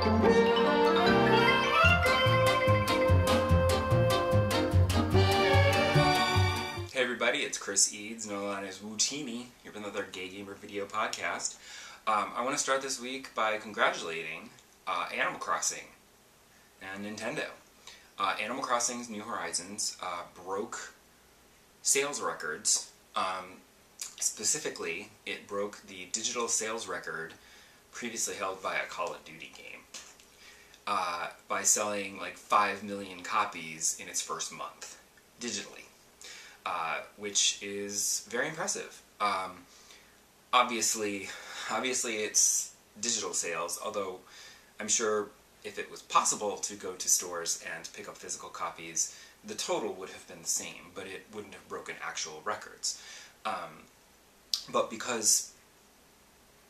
Hey everybody, it's Chris Eads, known as Wootini, here with another Gay Gamer video podcast. I want to start this week by congratulating Animal Crossing and Nintendo. Animal Crossing's New Horizons broke sales records. Specifically, it broke the digital sales record previously held by a Call of Duty game by selling like 5 million copies in its first month, digitally. Which is very impressive. Obviously it's digital sales, although I'm sure if it was possible to go to stores and pick up physical copies, the total would have been the same, but it wouldn't have broken actual records. But because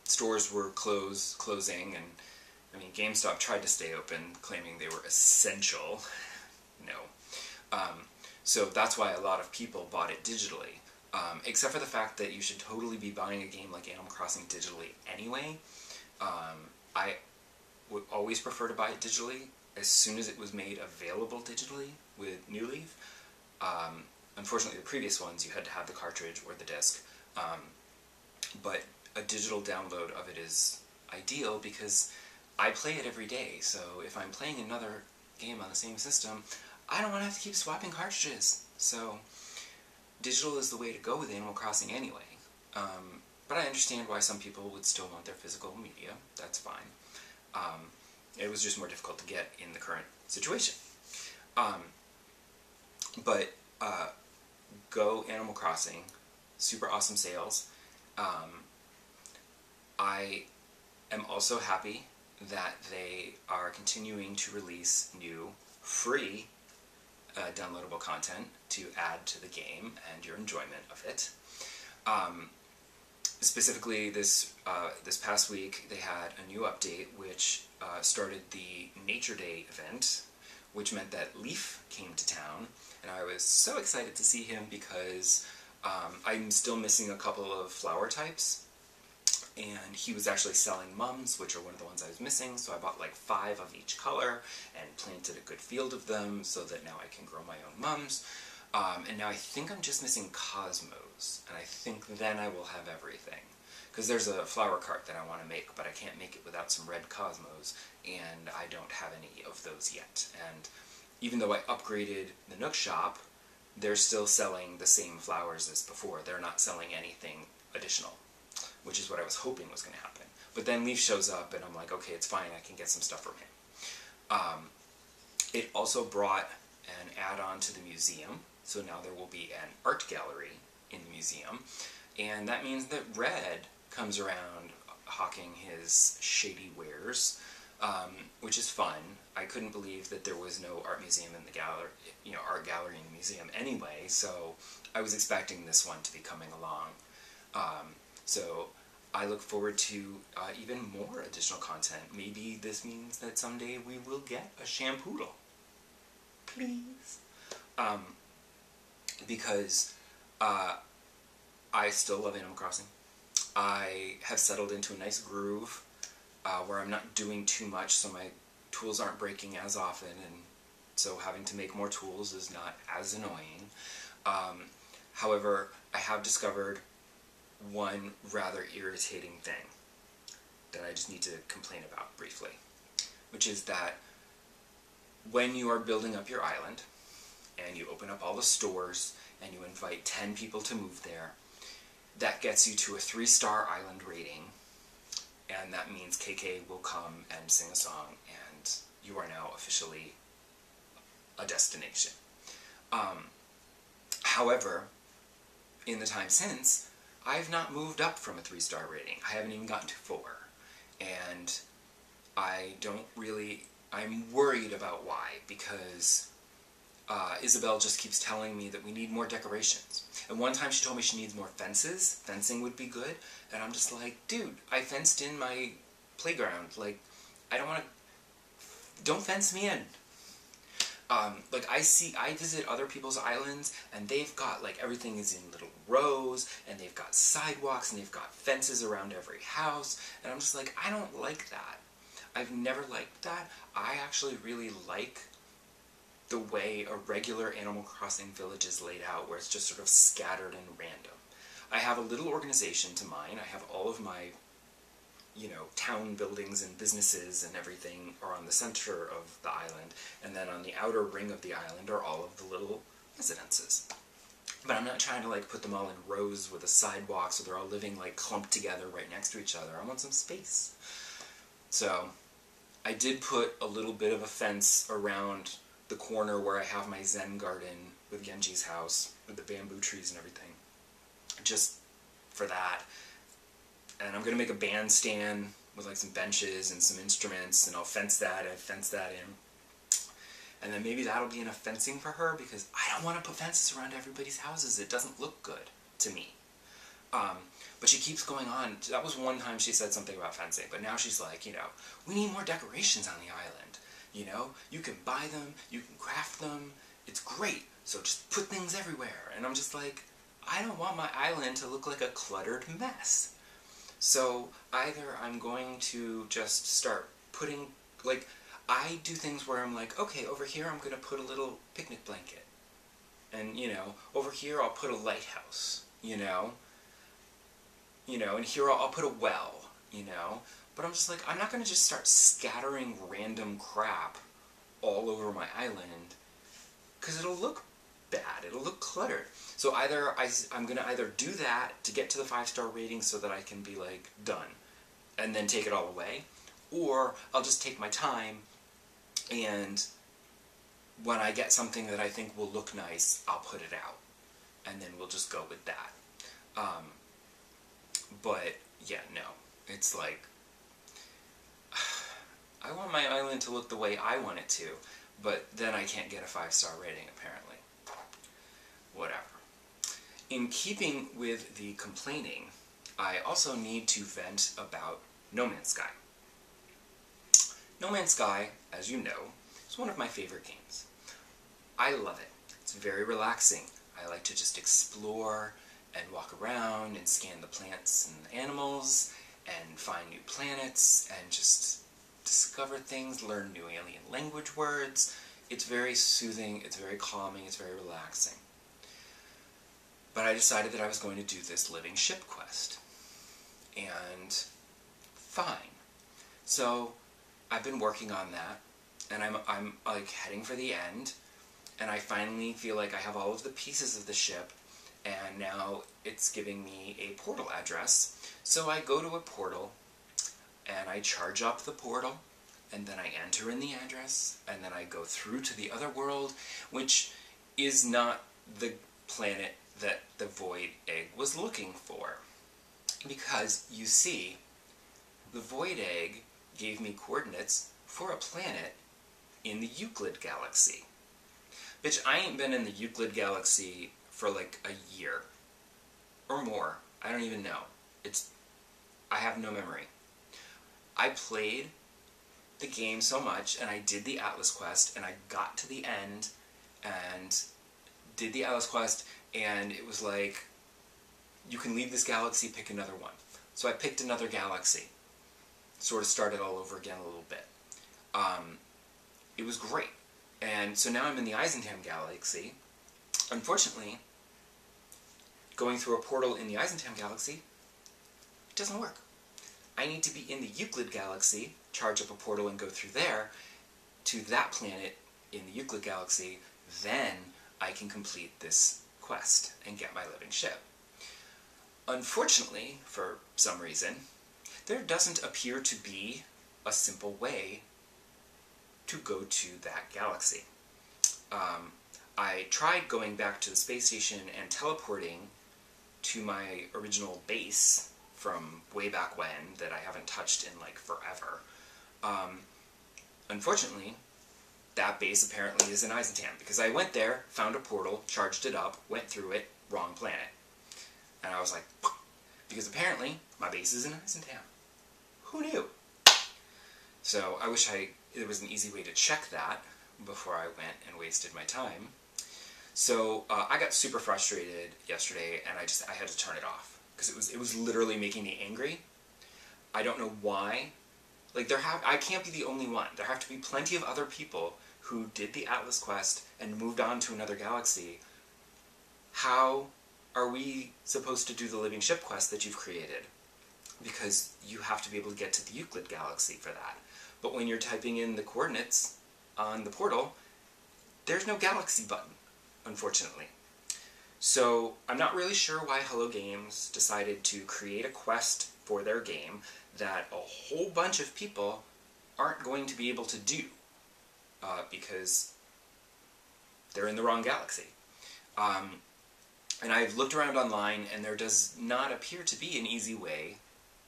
stores were closing, and I mean, GameStop tried to stay open, claiming they were essential. No. So that's why a lot of people bought it digitally. Except for the fact that you should totally be buying a game like Animal Crossing digitally anyway. I would always prefer to buy it digitally as soon as it was made available digitally with New Leaf. Unfortunately, the previous ones you had to have the cartridge or the disc. But a digital download of it is ideal because I play it every day, so if I'm playing another game on the same system, I don't want to have to keep swapping cartridges. So digital is the way to go with Animal Crossing anyway. But I understand why some people would still want their physical media. That's fine. It was just more difficult to get in the current situation. But go Animal Crossing. Super awesome sales. I am also happy that they are continuing to release new free downloadable content to add to the game and your enjoyment of it. Specifically, this past week they had a new update which started the Nature Day event, which meant that Leaf came to town, and I was so excited to see him because I'm still missing a couple of flower types, and he was actually selling mums, which are one of the ones I was missing, so I bought like 5 of each color and planted a good field of them so that now I can grow my own mums. And now I think I'm just missing cosmos, and I think then I will have everything. Because there's a flower cart that I want to make, but I can't make it without some red cosmos, and I don't have any of those yet. And even though I upgraded the Nook shop, they're still selling the same flowers as before. They're not selling anything additional, which is what I was hoping was going to happen. But then Leaf shows up, and I'm like, okay, it's fine, I can get some stuff from him. It also brought an add-on to the museum, so now there will be an art gallery in the museum, and that means that Red comes around hawking his shady wares, which is fun. I couldn't believe that there was no art museum in the gallery, art gallery in the museum anyway, so I was expecting this one to be coming along. So I look forward to even more additional content. Maybe this means that someday we will get a Shampoodle. Please. Because I still love Animal Crossing. I have settled into a nice groove where I'm not doing too much, so my tools aren't breaking as often, and so having to make more tools is not as annoying. However, I have discovered one rather irritating thing that I just need to complain about briefly, which is that when you are building up your island and you open up all the stores and you invite 10 people to move there, that gets you to a 3-star island rating, and that means KK will come and sing a song, and you are now officially a destination. However, in the time since, I've not moved up from a 3-star rating. I haven't even gotten to 4. And I'm worried about why, because Isabel just keeps telling me that we need more decorations. And one time she told me she needs more fences. Fencing would be good. And I'm just like, dude, I fenced in my playground. Like, I don't want to... Don't fence me in. Like, I visit other people's islands, and they've got, like, everything is in little rows, and they've got sidewalks, and they've got fences around every house, and I'm just like, I don't like that. I've never liked that. I actually really like the way a regular Animal Crossing village is laid out, where it's just sort of scattered and random. I have a little organization to mine. I have all of my, town buildings and businesses and everything are on the center of the island, and then on the outer ring of the island are all of the little residences. But I'm not trying to put them all in rows with a sidewalk so they're all living clumped together right next to each other. I want some space. So I did put a little bit of a fence around the corner where I have my Zen garden with Genji's house, with the bamboo trees and everything, just for that. And I'm going to make a bandstand with some benches and some instruments, and I'll fence that in. And then maybe that'll be enough fencing for her, because I don't want to put fences around everybody's houses. It doesn't look good to me. But she keeps going on. That was one time she said something about fencing, but now she's like, we need more decorations on the island. You can buy them, you can craft them, it's great, so just put things everywhere. And I'm just like, I don't want my island to look like a cluttered mess. So either I'm going to just start putting, I do things where I'm like, okay, over here I'm going to put a little picnic blanket. And, over here I'll put a lighthouse, and here I'll put a well, But I'm just like, I'm not going to just start scattering random crap all over my island, because it'll look bad, it'll look cluttered. So I'm going to either do that to get to the 5-star rating so that I can be done, and then take it all away, or I'll just take my time, and when I get something that I think will look nice, I'll put it out, and then we'll just go with that. But yeah, no, it's I want my island to look the way I want it to, but then I can't get a 5-star rating, apparently. Whatever. In keeping with the complaining, I also need to vent about No Man's Sky. No Man's Sky, as you know, is one of my favorite games. I love it. It's very relaxing. I like to just explore and walk around and scan the plants and animals and find new planets and just discover things, learn new alien language words. It's very soothing, it's very calming, it's very relaxing. But I decided that I was going to do this living ship quest. And fine. So I've been working on that, and I'm heading for the end, and I finally feel like I have all of the pieces of the ship, and now it's giving me a portal address. So I go to a portal, and I charge up the portal, and then I enter in the address, and then I go through to the other world, which is not the planet that the Void Egg was looking for. Because, you see, the Void Egg gave me coordinates for a planet in the Euclid Galaxy. Bitch, I ain't been in the Euclid Galaxy for a year. Or more. I don't even know. I have no memory. I played the game so much, and I did the Atlas quest, and I got to the end, and did the Atlas quest, and it was like, you can leave this galaxy, pick another one. So I picked another galaxy. Sort of started all over again a little bit. It was great. And so now I'm in the Eisenham Galaxy. Unfortunately, going through a portal in the Eisenham Galaxy, it doesn't work. I need to be in the Euclid Galaxy, charge up a portal and go through there, to that planet in the Euclid Galaxy, then I can complete this quest and get my living ship. Unfortunately, for some reason, there doesn't appear to be a simple way to go to that galaxy. I tried going back to the space station and teleporting to my original base from way back when that I haven't touched in forever. Unfortunately, that base apparently is in Eisenham, because I went there, found a portal, charged it up, went through it, wrong planet. And I was like, because apparently my base is in Eisenham. Who knew? So I wish there was an easy way to check that before I went and wasted my time. So I got super frustrated yesterday, and I had to turn it off, because it was literally making me angry. I don't know why Like, I can't be the only one. There have to be plenty of other people who did the Atlas quest and moved on to another galaxy. How are we supposed to do the living ship quest that you've created? Because you have to be able to get to the Euclid galaxy for that. But when you're typing in the coordinates on the portal, there's no galaxy button, unfortunately. So I'm not really sure why Hello Games decided to create a quest for their game that a whole bunch of people aren't going to be able to do, because they're in the wrong galaxy. And I've looked around online, and there does not appear to be an easy way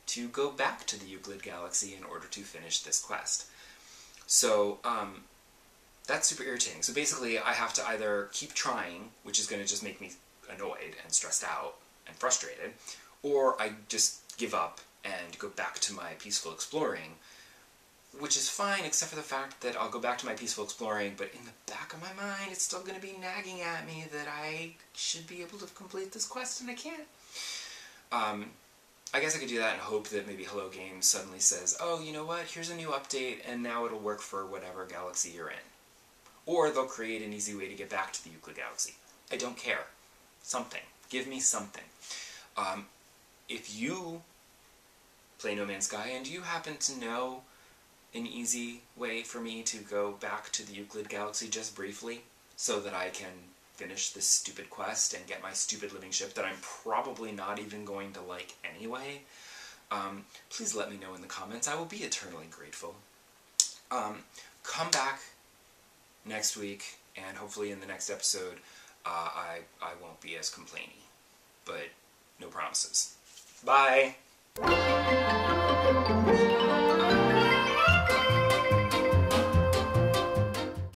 to go back to the Euclid galaxy in order to finish this quest. So that's super irritating. So basically I have to either keep trying, which is going to just make me annoyed and stressed out and frustrated, or I just give up and go back to my peaceful exploring, which is fine except for the fact that I'll go back to my peaceful exploring, but in the back of my mind it's still going to be nagging at me that I should be able to complete this quest and I can't. I guess I could do that and hope that maybe Hello Games suddenly says, oh, you know what, here's a new update and now it'll work for whatever galaxy you're in. Or they'll create an easy way to get back to the Euclid galaxy. I don't care. Something. Give me something. If you play No Man's Sky and you happen to know an easy way for me to go back to the Euclid galaxy just briefly so that I can finish this stupid quest and get my stupid living ship that I'm probably not even going to like anyway, please let me know in the comments. I will be eternally grateful. Come back next week, and hopefully in the next episode I won't be as complainy, but no promises. Bye!